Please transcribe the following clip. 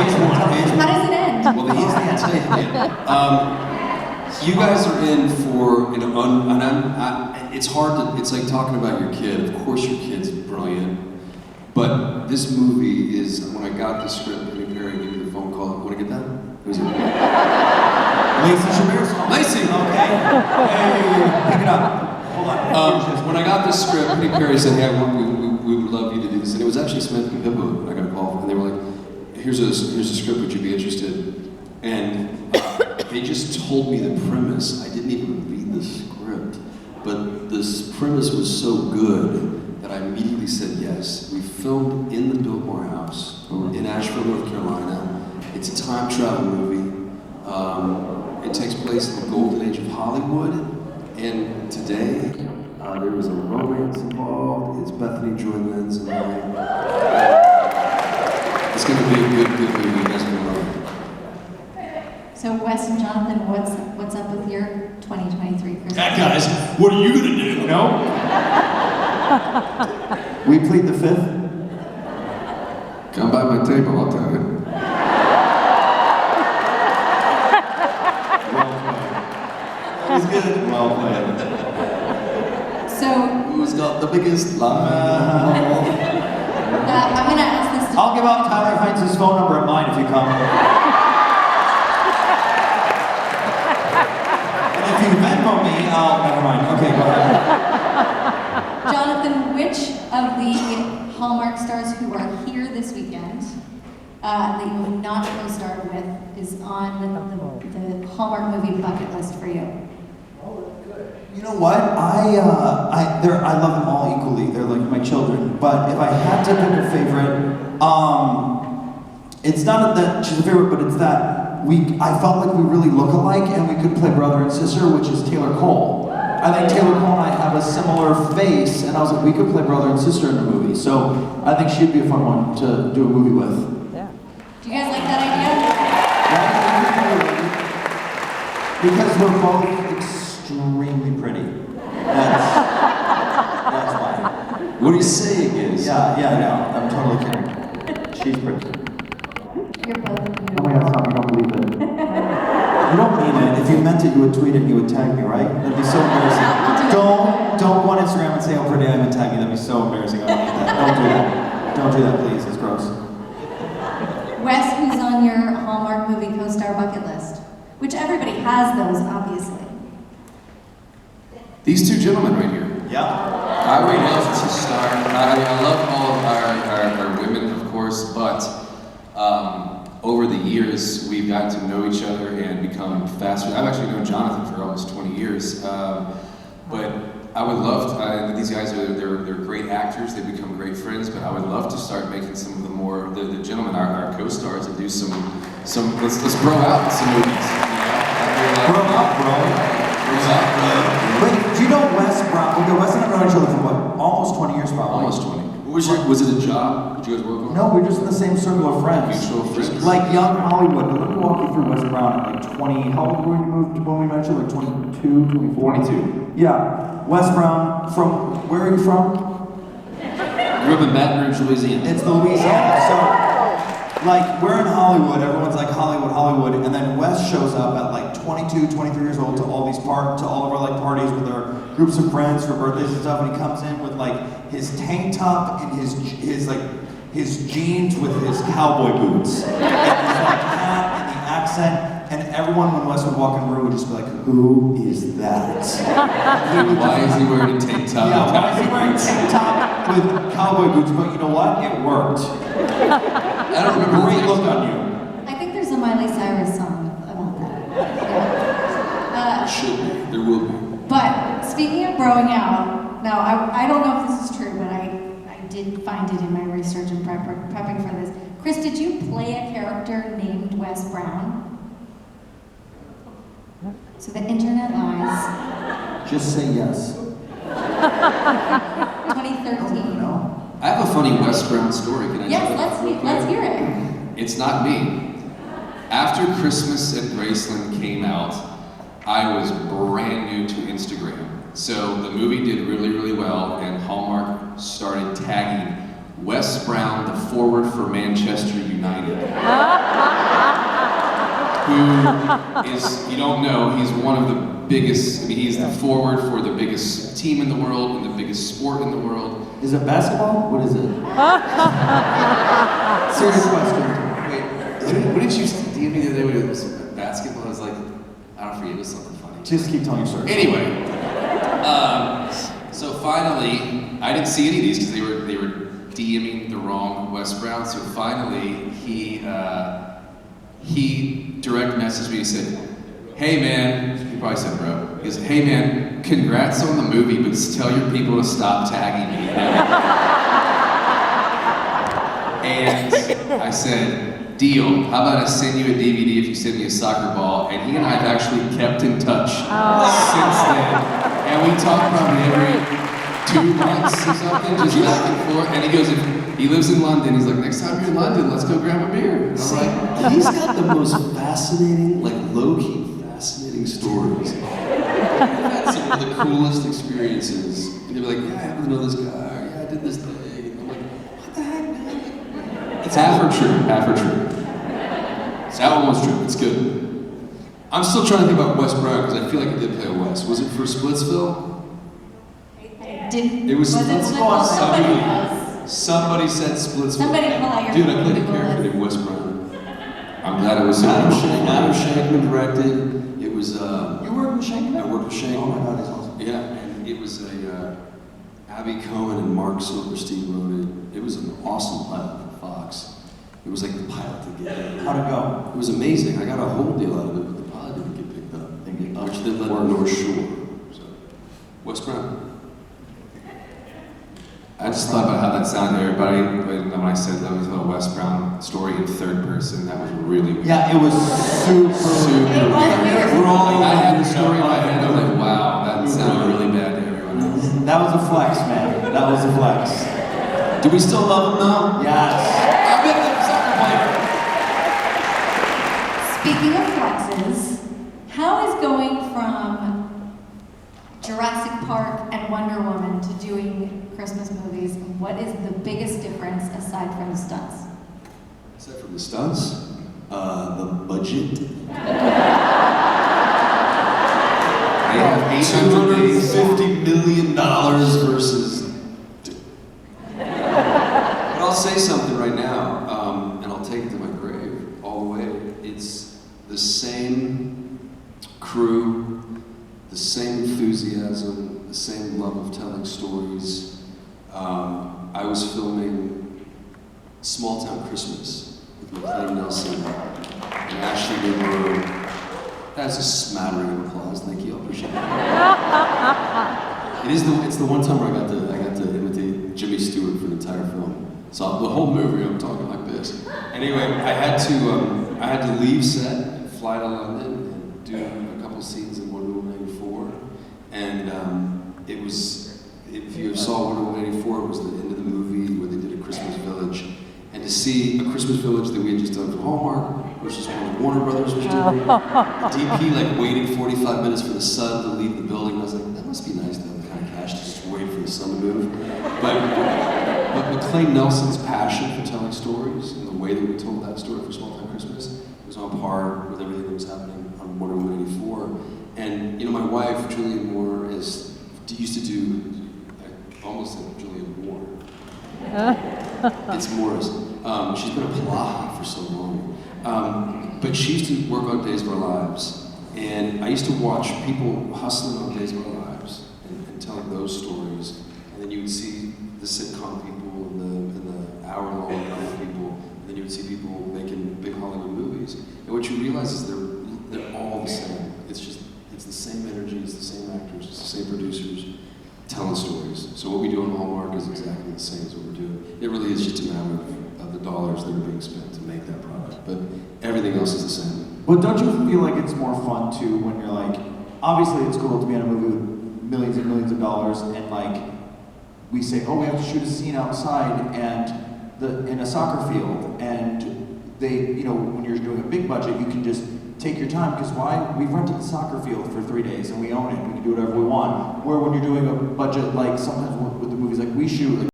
How does it end? Well, he's the antagonist. You guys are in for, you know, it's hard to, it's like talking about your kid. Of course your kid's brilliant, but this movie is, when I got the script, Penny Perry gave me the phone call. Want to get that? Who's it? Lacey Shamir's phone. Lacey! Okay. Hey, pick it up. Hold on. When I got the script, Penny Perry said, hey, we would love you to do this. And it was actually Smith and Pippa. I got a call, and they were like, here's a script, would you be interested? And they just told me the premise. I didn't even read the script, but this premise was so good that I immediately said yes. We filmed in the Biltmore House in Asheville, North Carolina. It's a time travel movie. It takes place in the golden age of Hollywood, and today there was a romance involved. It's Bethany Joy Lenz and I. It's going to be a good movie. You guys are going to love it. So Wes and Jonathan, what's up with your 2023 Christmas? Guys, what are you going to do? No? We plead the fifth. Come by my table, I'll tell you. Well played. That was good. Well played. So, Who's got the biggest line? I'm going to ask this to I'll give out Tyler Heinz's phone number and mine if you come. And if you Venmo me, never mind. Okay, go ahead. Jonathan, which of the Hallmark stars who are here this weekend that you have not co-starred with is on the Hallmark movie bucket list for you? You know what? I love them all equally. They're like my children. But if I had to pick a favorite, it's not that she's a favorite, but it's that I felt like we really look alike and we could play brother and sister, which is Taylor Cole. I think Taylor Cole and I have a similar face, and I was like, we could play brother and sister in a movie. So I think she'd be a fun one to do a movie with. Yeah. Do you guys like that idea? Because we're both extremely pretty. That's why. What he's saying is... Yeah, I'm totally kidding. She's pretty. You're both beautiful. Oh my God, stop, you don't believe it. You don't mean it. If you meant it, you would tweet it and you would tag me, right? That'd be so embarrassing. Don't go on Instagram and say how pretty I am and tag me. That'd be so embarrassing. I don't need that. Don't do that. Don't do that, please. It's gross. Wes, who's on your Hallmark movie co-star bucket list? Which everybody has those, obviously. These two gentlemen right here. Yeah. I would love to star. I love all of our women, of course, but over the years, we've gotten to know each other and become faster. I've actually known Jonathan for almost 20 years, but I would love to, these guys they're great actors, they become great friends, but I would love to start making some of the more, the gentlemen, our co-stars, and do some let's bro out in some movies. Bro out, bro. Wait, do you know Wes Brown? Okay, Wes and I have known each other for what? Almost 20 years, probably. Almost 20. Was it a job? Did you guys work on? No, we're just in the same circle of friends. Mutual friends. Like young Hollywood. But let me walk you through Wes Brown at like 20. How old were you moved to when we met you? Like 22, 24? 22. Yeah. Wes Brown, from, where are you from? Grew up in Baton Rouge, Louisiana. It's the Louisiana. So, like, we're in Hollywood, everyone's like Hollywood, and then Wes shows up at like 22, 23 years old to all of our like parties with our groups of friends for birthdays and stuff, and he comes in with like his tank top and his jeans with his cowboy boots, and his like hat and the accent, and everyone when Wes would walk in the room would just be like, who is that? Why is he wearing a tank top? Yeah, why is he wearing a tank top with cowboy boots? But you know what? It worked. I don't remember. Great look on you. I think there's a Miley Cyrus song about that. There should be. There will be. But speaking of growing out, now I don't know if this is true, but I did find it in my research and prepping for this. Chris, did you play a character named Wes Brown? So the internet lies. Just say yes. 2013. No. I have a funny Wes Brown story. Can I Yes, tell it? let's hear it. It's not me. After Christmas at Graceland came out, I was brand new to Instagram. So the movie did really, really well, and Hallmark started tagging Wes Brown, the forward for Manchester United. who is, you don't know, he's one of the biggest, I mean, he's the forward for the biggest team in the world and the biggest sport in the world. Is it basketball? What is it? Serious question. Wait, what did you DM me the other day when it was basketball? I was like, I don't forget, it was something funny. Just keep telling your story. Anyway, so finally, I didn't see any of these because they were DMing the wrong Wes Brown. So finally, he direct messaged me and said, "Hey man," he probably said bro. He goes, "Hey man, congrats on the movie, but tell your people to stop tagging me." And I said, "Deal. How about I send you a DVD if you send me a soccer ball?" And he and I have actually kept in touch since then. And we talk probably every 2 months or something, just back and forth. And he goes, if he lives in London, he's like, "Next time you're in London, let's go grab a beer." And I'm like, He's got the most fascinating, like low-key fascinating stories. I've had some of the coolest experiences. And they're like, "Yeah, I happen to know this guy. Or, yeah, I did this thing." And I'm like, "What the heck, man?" it's half or true, half or true. That one was true, it's good. I'm still trying to think about Wes Brown, because I feel like he did play a Wes. Was it for Splitsville? Didn't, It was Splitsville. Somebody said Splitsville. Somebody pull out your Dude, I played a Google character list. named Wes Brown. I'm glad it was Adam Shankman directed. It was, You work with Shankman? I worked with Shankman. Oh my god, he's awesome. Yeah, and it was Abby Cohen and Mark Silverstein wrote it. It was an awesome pilot for Fox. It was like the pilot to get it. How'd it go? It was amazing. I got a whole deal out of it, but the pilot didn't get picked up. Which then led to North Shore. So, Wes Brown. I just thought about how that sounded to everybody when I said that was a Wes Brown story in third person. That was really weird. Yeah, it was super It was weird. We're all I had the story in my head. I was like, wow, that sounded really bad to everyone else. That was a flex, man. That was a flex. Do we still love him though? Yes. I bet the soccer player. Speaking of flexes, how is going from Jurassic Park and Wonder Woman to doing Christmas movies? What is the biggest difference aside from the stunts? Aside from the stunts, the budget. They have 850 million dollars versus. But I'll say something right now, and I'll take it to my grave all the way. It's the same crew, the same enthusiasm, the same love of telling stories. I was filming Small Town Christmas with McLean Nelson and Ashley Goodrow. That's a smattering of applause. Thank you. I appreciate it. It's the one time where I got to imitate Jimmy Stewart for the entire film. So the whole movie I'm talking like this. Anyway, I had to leave set and fly to London and do a couple scenes in Wonder Woman 84. And it was, if you saw Wonder Woman 84, it was the end of the movie where they did a Christmas Village. And to see a Christmas Village that we had just done for Hallmark versus one that Warner Brothers was doing, DP like waited 45 minutes for the sun to leave the building. I was like, that must be nice to have the kind of cash to just wait for the sun to move. But McLean Nelson's passion for telling stories and the way that we told that story for Small Town Christmas was on par with everything that was happening on Wonder Woman 84. And you know, my wife, Julianne Moore, used to do, I almost said Julianne Moore. It's Morris. She's been a Polaha for so long. But she used to work on Days of Our Lives. And I used to watch people hustling on Days of Our Lives and telling those stories. And then you would see the sitcom people and the hour-long drama people. And then you would see people making big Hollywood movies. And what you realize is they're all the same. It's the same energy, it's the same actors, it's the same producers telling stories. So what we do on Hallmark is exactly the same as what we're doing. It really is just a matter of the dollars that are being spent to make that product. But everything else is the same. But don't you feel like it's more fun too when you're like, obviously it's cool to be in a movie with millions and millions of dollars and like, we say, oh, we have to shoot a scene outside and in a soccer field and they, you know, when you're doing a big budget, you can just take your time, because why? We've rented the soccer field for 3 days and we own it. We can do whatever we want. Where when you're doing a budget, like sometimes with the movies, like we shoot